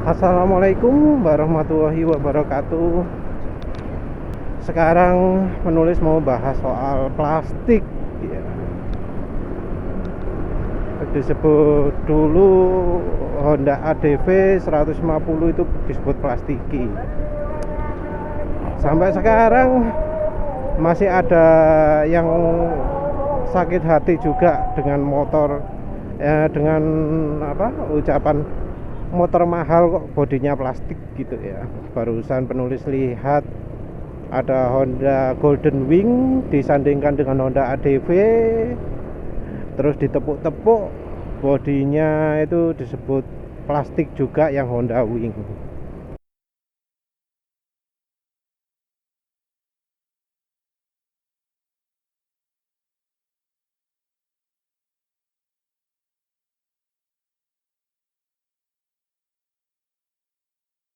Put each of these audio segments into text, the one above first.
Assalamualaikum warahmatullahi wabarakatuh. Sekarang penulis mau bahas soal plastik ya. Disebut dulu Honda ADV 150 itu disebut plastiki. Sampai sekarang masih ada yang sakit hati juga dengan motor dengan ucapan motor mahal kok bodinya plastik gitu ya. Barusan penulis lihat ada Honda Golden Wing disandingkan dengan Honda ADV, terus ditepuk-tepuk bodinya itu disebut plastik juga yang Honda Wing.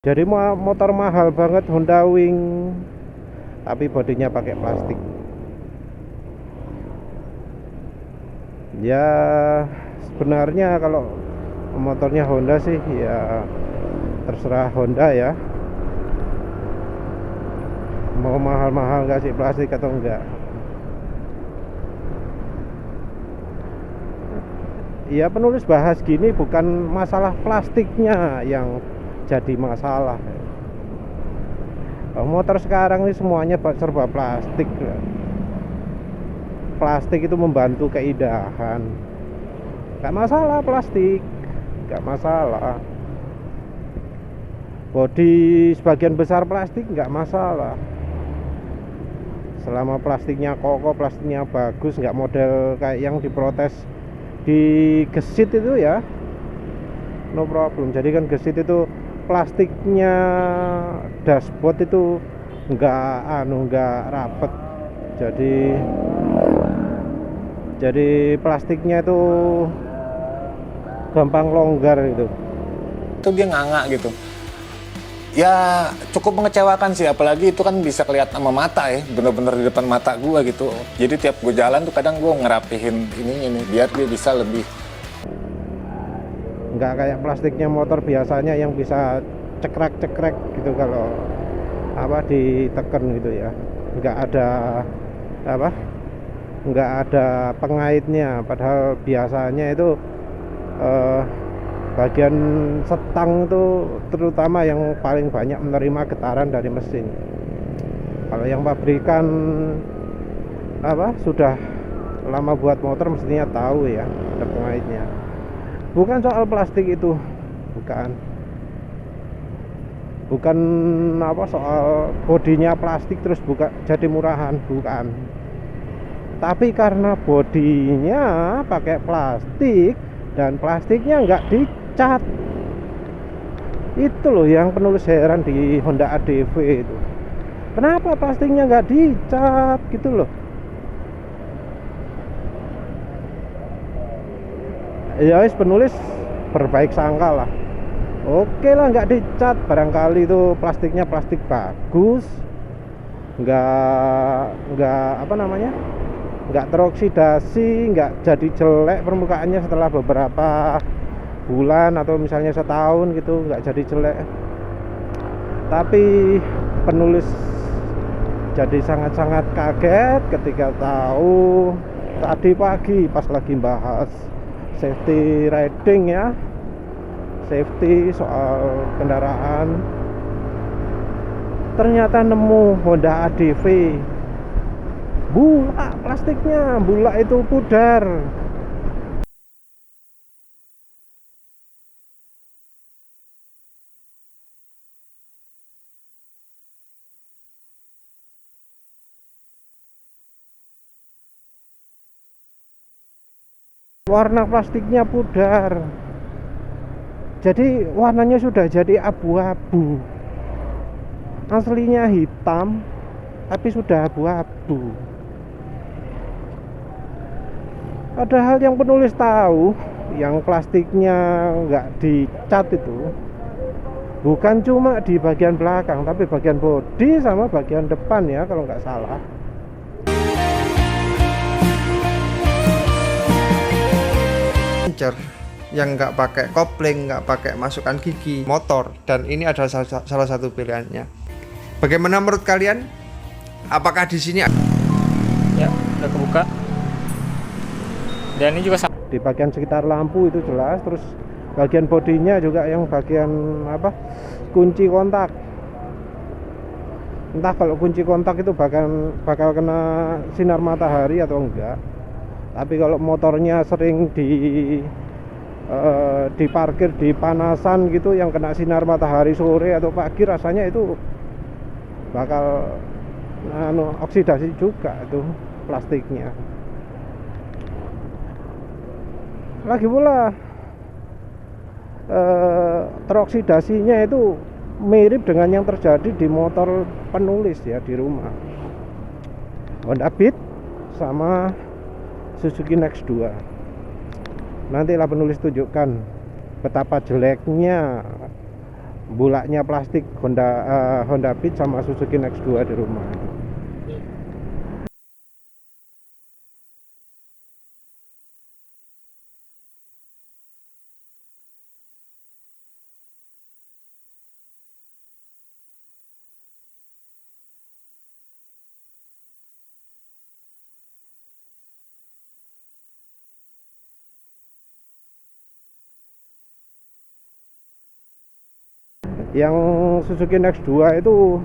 Jadi motor mahal banget Honda Wing, tapi bodinya pakai plastik. Ya sebenarnya kalau motornya Honda sih ya terserah Honda ya, mau mahal-mahal kasih plastik atau enggak. Ya penulis bahas gini bukan masalah plastiknya yang jadi masalah. Motor sekarang ini semuanya serba plastik. Plastik itu membantu keindahan. Gak masalah plastik, gak masalah. Bodi sebagian besar plastik gak masalah. Selama plastiknya kokoh, plastiknya bagus, gak model kayak yang diprotes di Gesit itu ya, no problem. Jadi kan Gesit itu plastiknya dashboard itu enggak rapet, jadi plastiknya itu gampang longgar gitu. Itu dia nganga gitu. Ya cukup mengecewakan sih, apalagi itu kan bisa kelihatan sama mata ya, bener-bener di depan mata gua gitu. Jadi tiap gue jalan tuh kadang gue ngerapihin ini biar dia bisa lebih. Nggak kayak plastiknya motor biasanya yang bisa cekrek-cekrek gitu kalau diteken gitu ya. Nggak ada pengaitnya, padahal biasanya itu bagian setang itu terutama yang paling banyak menerima getaran dari mesin. Kalau yang pabrikan sudah lama buat motor mestinya tahu ya ada pengaitnya. Bukan soal plastik itu, bukan soal bodinya plastik terus jadi murahan, bukan. Tapi karena bodinya pakai plastik dan plastiknya nggak dicat, itu loh yang penulis heran di Honda ADV itu. Kenapa plastiknya nggak dicat gitu loh? Ya wis, penulis berbaik sangka lah. Oke lah nggak dicat, barangkali itu plastiknya plastik bagus, nggak teroksidasi, nggak jadi jelek permukaannya setelah beberapa bulan atau misalnya setahun gitu, nggak jadi jelek. Tapi penulis jadi sangat-sangat kaget ketika tahu tadi pagi pas lagi bahas safety riding ya, safety soal kendaraan, ternyata nemu Honda ADV bulak, plastiknya bulak itu pudar. Warna plastiknya pudar, jadi warnanya sudah jadi abu-abu. Aslinya hitam tapi sudah abu-abu. Padahal yang penulis tahu yang plastiknya nggak dicat itu bukan cuma di bagian belakang, tapi bagian bodi sama bagian depan ya kalau nggak salah. yang nggak pakai kopling, nggak pakai masukan gigi motor, dan ini adalah salah satu pilihannya. Bagaimana menurut kalian? Apakah di sini Ya, udah kebuka. Dan ini juga di bagian sekitar lampu itu jelas, terus bagian bodinya juga yang bagian apa, kunci kontak. Entah kalau kunci kontak itu bakal kena sinar matahari atau enggak. Tapi kalau motornya sering diparkir di panasan gitu, yang kena sinar matahari sore atau pagi, rasanya itu bakal oksidasi juga itu plastiknya. Lagi pula teroksidasinya itu mirip dengan yang terjadi di motor penulis ya, di rumah Honda Beat sama Suzuki Next 2. Nantilah penulis tunjukkan betapa jeleknya bulaknya plastik Honda Beat sama Suzuki Next 2 di rumah. Yang Suzuki Next 2 itu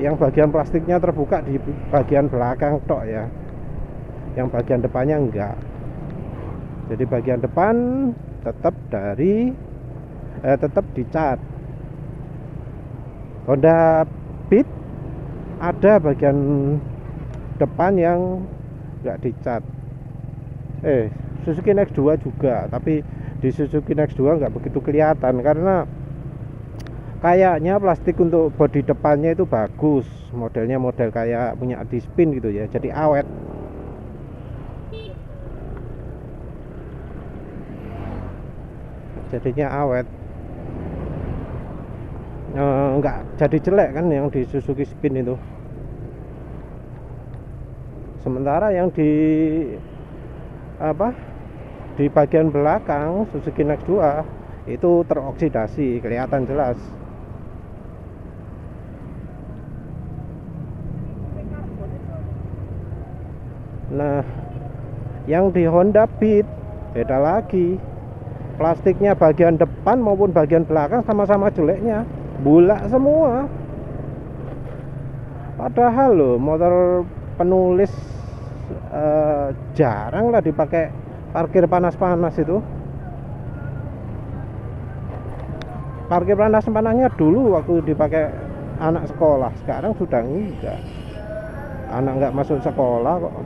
yang bagian plastiknya terbuka di bagian belakang tok ya, yang bagian depannya enggak. Jadi bagian depan tetap dicat. Honda Beat ada bagian depan yang enggak dicat. Suzuki Next 2 juga, tapi di Suzuki Next 2 enggak begitu kelihatan karena kayaknya plastik untuk bodi depannya itu bagus, modelnya model kayak punya Dispin gitu ya, jadi awet. Jadinya awet, enggak jadi jelek kan yang di Suzuki Spin itu. Sementara yang di bagian belakang Suzuki Next 2 itu teroksidasi, kelihatan jelas. Nah, yang di Honda Beat beda lagi. Plastiknya bagian depan maupun bagian belakang sama-sama jeleknya, bulak semua. Padahal loh, motor penulis jarang lah dipakai parkir panas-panas itu. Parkir panas-panasnya dulu waktu dipakai anak sekolah, sekarang sudah enggak. Anak enggak masuk sekolah kok.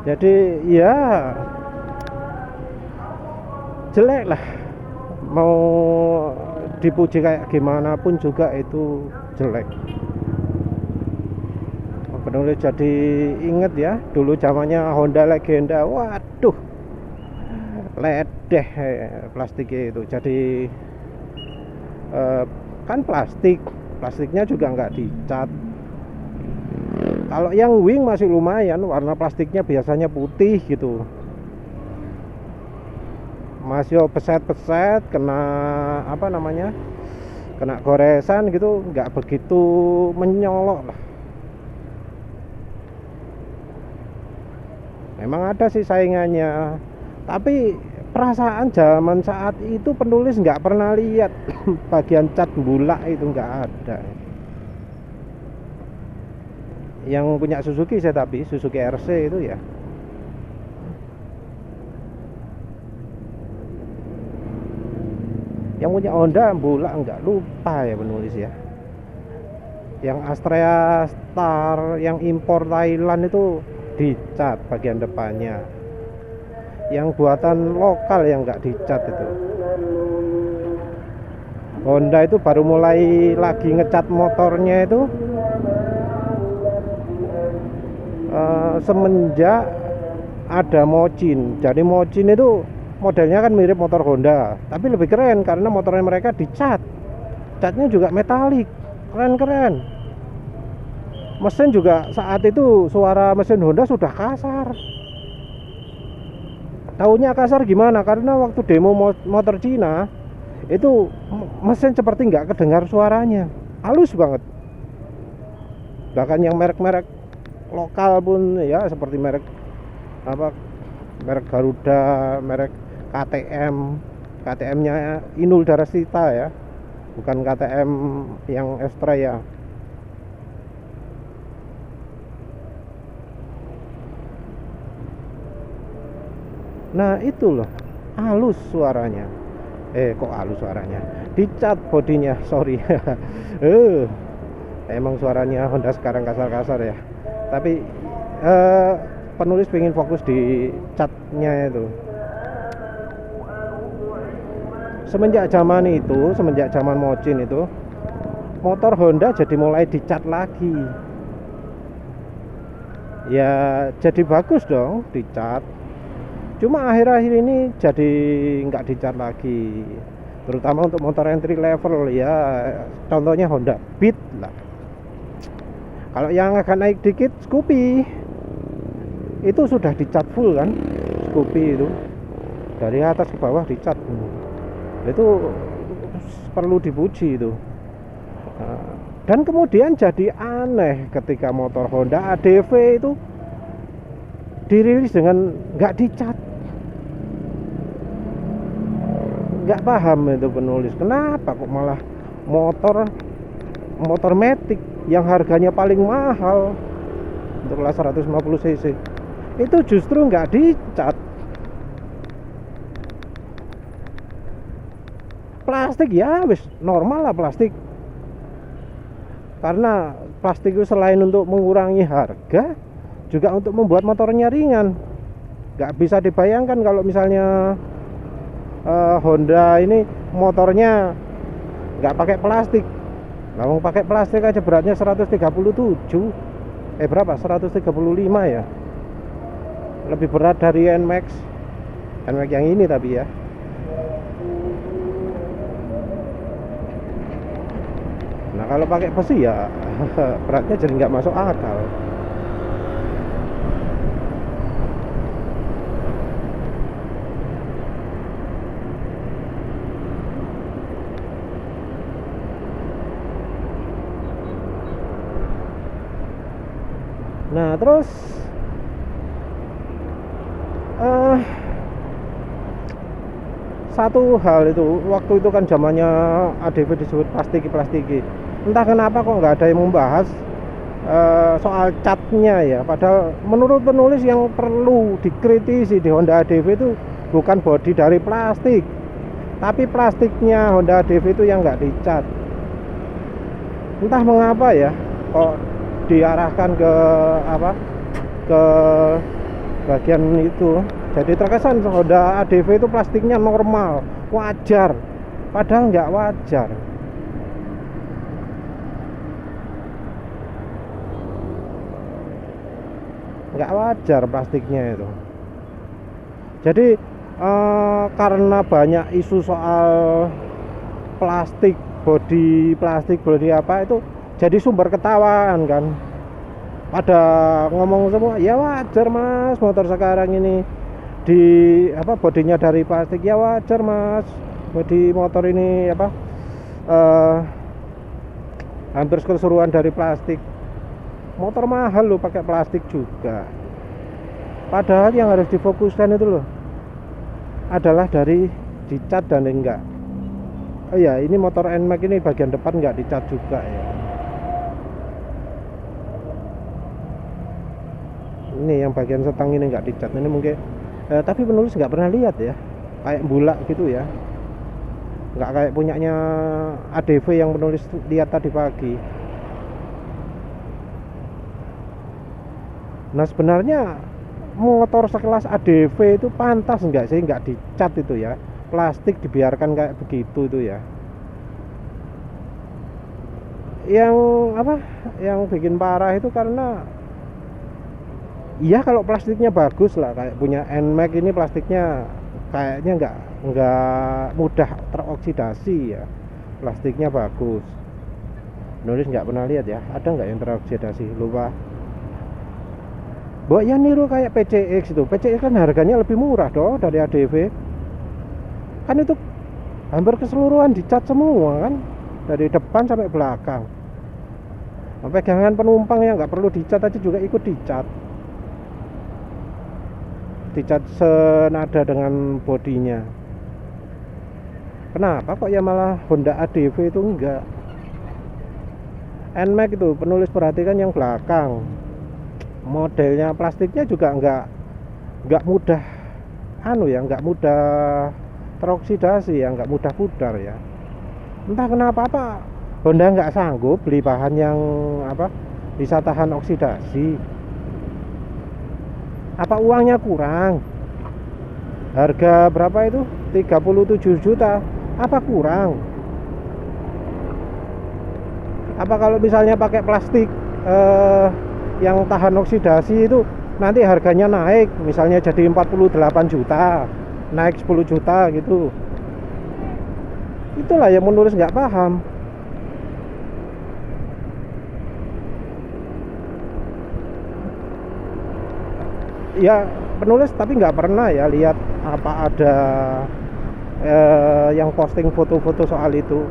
Jadi ya jelek lah, mau dipuji kayak gimana pun juga itu jelek. Penulis jadi inget ya, dulu zamannya Honda Legenda, waduh ledeh plastiknya itu. Jadi kan plastiknya juga nggak dicat. Kalau yang wing masih lumayan, warna plastiknya biasanya putih gitu, masih peset-peset, kena kena goresan gitu, nggak begitu menyolok lah. Memang ada sih saingannya, tapi perasaan zaman saat itu penulis nggak pernah lihat bagian cat bulak itu, nggak ada. Yang punya Suzuki tapi Suzuki RC itu ya, yang punya Honda bulak nggak lupa ya penulis ya. Yang Astrea Star yang impor Thailand itu dicat bagian depannya, yang buatan lokal yang nggak dicat itu. Honda itu baru mulai lagi ngecat motornya itu semenjak ada Mochin. Jadi Mochin itu modelnya kan mirip motor Honda, tapi lebih keren karena motornya mereka dicat. catnya juga metalik, keren-keren. Mesin juga saat itu suara mesin Honda sudah kasar. Taunya kasar gimana? Karena waktu demo motor Cina itu mesin seperti nggak kedengar suaranya, halus banget. Bahkan yang merek-merek lokal pun ya seperti merek Garuda, merek KTM-nya Inul Daratista ya, bukan KTM yang Extra ya. Nah itu loh, halus suaranya. Kok halus suaranya? Dicat bodinya, sorry. Emang suaranya Honda sekarang kasar-kasar ya. Tapi penulis pengen fokus di catnya itu. Semenjak zaman Mochin itu, motor Honda jadi mulai dicat lagi. Ya jadi bagus dong dicat. Cuma akhir-akhir ini jadi nggak dicat lagi, terutama untuk motor entry level ya. Contohnya Honda Beat lah. Kalau yang agak naik dikit Scoopy itu sudah dicat full kan, Scoopy itu dari atas ke bawah dicat. Itu perlu dipuji itu. Dan kemudian jadi aneh ketika motor Honda ADV itu dirilis dengan nggak dicat. Nggak paham itu penulis, kenapa kok malah motor matic yang harganya paling mahal untuk kelas 150 cc itu justru nggak dicat. Plastik ya wis normal lah plastik, karena plastik itu selain untuk mengurangi harga juga untuk membuat motornya ringan. Nggak bisa dibayangkan kalau misalnya Honda ini motornya nggak pakai plastik. Nah, pakai plastik aja beratnya 137. Berapa? 135 ya. Lebih berat dari NMAX yang ini tapi ya. Nah, kalau pakai besi ya beratnya jadi nggak masuk akal. Nah terus satu hal itu, waktu itu kan zamannya ADV disebut plastiki. Entah kenapa kok nggak ada yang membahas soal catnya ya. Padahal menurut penulis yang perlu dikritisi di Honda ADV itu bukan bodi dari plastik, tapi plastiknya Honda ADV itu yang nggak dicat. Entah mengapa ya kok diarahkan ke bagian itu. Jadi terkesan Honda ADV itu plastiknya normal, wajar, padahal nggak wajar. Nggak wajar plastiknya itu. Jadi karena banyak isu soal plastik, bodi apa itu jadi sumber ketawaan kan. Pada ngomong semua, ya wajar mas motor sekarang ini bodinya dari plastik, ya wajar mas bodi motor ini hampir keseluruhan dari plastik. Motor mahal loh pakai plastik juga. Padahal yang harus difokuskan itu loh adalah dari dicat dan enggak. Oh ya, ini motor NMAX ini bagian depan enggak dicat juga ya. Ini yang bagian setang ini enggak dicat. Ini mungkin tapi penulis nggak pernah lihat ya, kayak bulak gitu ya, nggak kayak punyanya ADV yang penulis lihat tadi pagi. Nah sebenarnya motor sekelas ADV itu pantas nggak sih nggak dicat itu ya, plastik dibiarkan kayak begitu itu ya. Yang bikin parah itu karena iya kalau plastiknya bagus lah, kayak punya NMAX ini plastiknya kayaknya nggak mudah teroksidasi ya. plastiknya bagus. Penulis nggak pernah lihat ya, ada nggak yang teroksidasi, lupa. Mbok ya niru kayak PCX itu. PCX kan harganya lebih murah dong dari ADV. Kan itu hampir keseluruhan dicat semua kan, dari depan sampai belakang. Pegangan penumpang yang nggak perlu dicat aja juga ikut dicat. Dicat senada dengan bodinya. Kenapa kok ya malah Honda ADV itu enggak? NMAX itu penulis perhatikan yang belakang. Modelnya plastiknya juga nggak mudah nggak mudah teroksidasi ya, nggak mudah pudar ya. Entah kenapa Honda nggak sanggup beli bahan yang bisa tahan oksidasi. Apa uangnya kurang? Harga berapa itu? 37 juta. Apa kurang? Apa kalau misalnya pakai plastik yang tahan oksidasi itu nanti harganya naik, misalnya jadi 48 juta, naik 10 juta gitu. Itulah yang menulis nggak paham. Ya penulis tapi nggak pernah ya lihat apa ada yang posting foto-foto soal itu.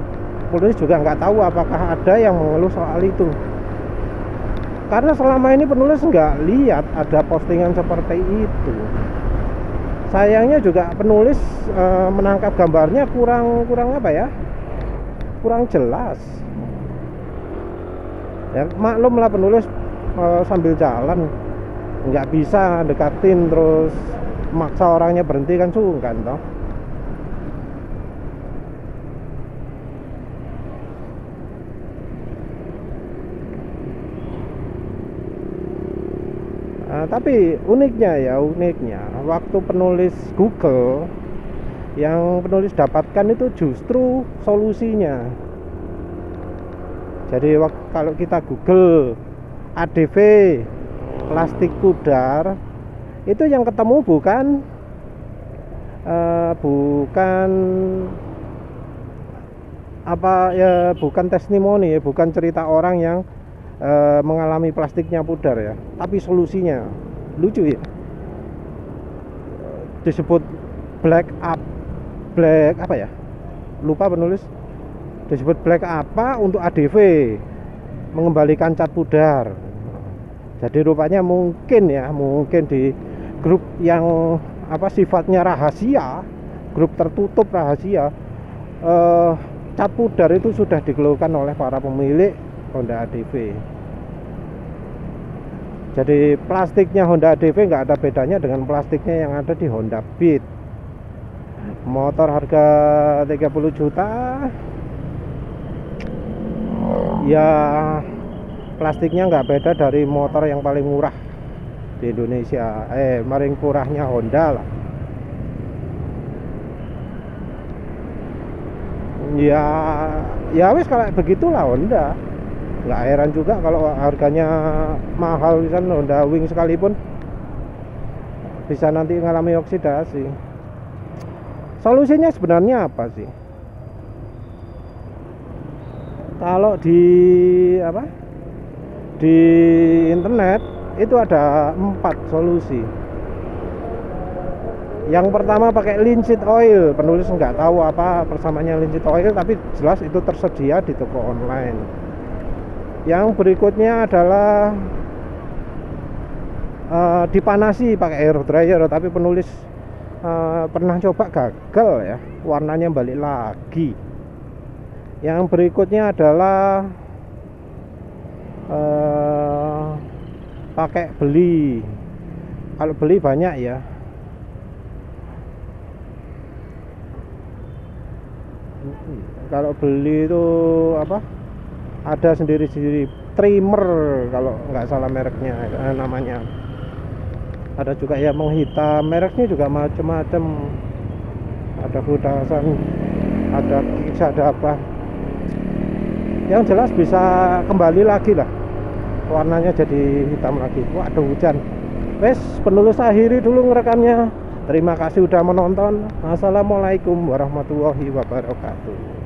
Penulis juga nggak tahu apakah ada yang mengeluh soal itu. Karena selama ini penulis nggak lihat ada postingan seperti itu. Sayangnya juga penulis menangkap gambarnya kurang jelas. Ya maklum lah penulis sambil jalan nggak bisa dekatin terus maksa orangnya berhenti kan sungkan toh. Tapi uniknya waktu penulis Google yang penulis dapatkan itu justru solusinya. Jadi kalau kita Google ADV plastik pudar, itu yang ketemu bukan bukan testimoni ya, bukan cerita orang yang mengalami plastiknya pudar ya, tapi solusinya lucu ya, disebut black apa ya, lupa penulis, disebut black apa untuk ADV mengembalikan cat pudar. Jadi rupanya mungkin di grup yang sifatnya rahasia, grup tertutup rahasia, cat pudar itu sudah dikeluhkan oleh para pemilik Honda ADV. Jadi plastiknya Honda ADV nggak ada bedanya dengan plastiknya yang ada di Honda Beat. Motor harga 30 juta ya, plastiknya nggak beda dari motor yang paling murah di Indonesia, paling murahnya Honda lah. Ya wis kalau begitulah Honda. Nggak heran juga kalau harganya mahal, misalnya Honda Wing sekalipun bisa nanti mengalami oksidasi. Solusinya sebenarnya apa sih? Kalau di internet itu ada 4 solusi. Yang pertama pakai linseed oil. Penulis nggak tahu apa persamaannya linseed oil, tapi jelas itu tersedia di toko online. Yang berikutnya adalah dipanasi pakai air dryer, tapi penulis pernah coba gagal ya, warnanya balik lagi. Yang berikutnya adalah pakai beli. Kalau beli banyak ya. Kalau beli itu ada sendiri-sendiri trimmer kalau nggak salah mereknya namanya. Ada juga yang menghitam, mereknya juga macam-macam. Ada Hudasan, ada Kicks, ada apa. Yang jelas bisa kembali lagi lah, warnanya jadi hitam lagi. Waduh, hujan. Wes, penulis akhiri dulu ngerekamnya. Terima kasih udah menonton. Assalamualaikum warahmatullahi wabarakatuh.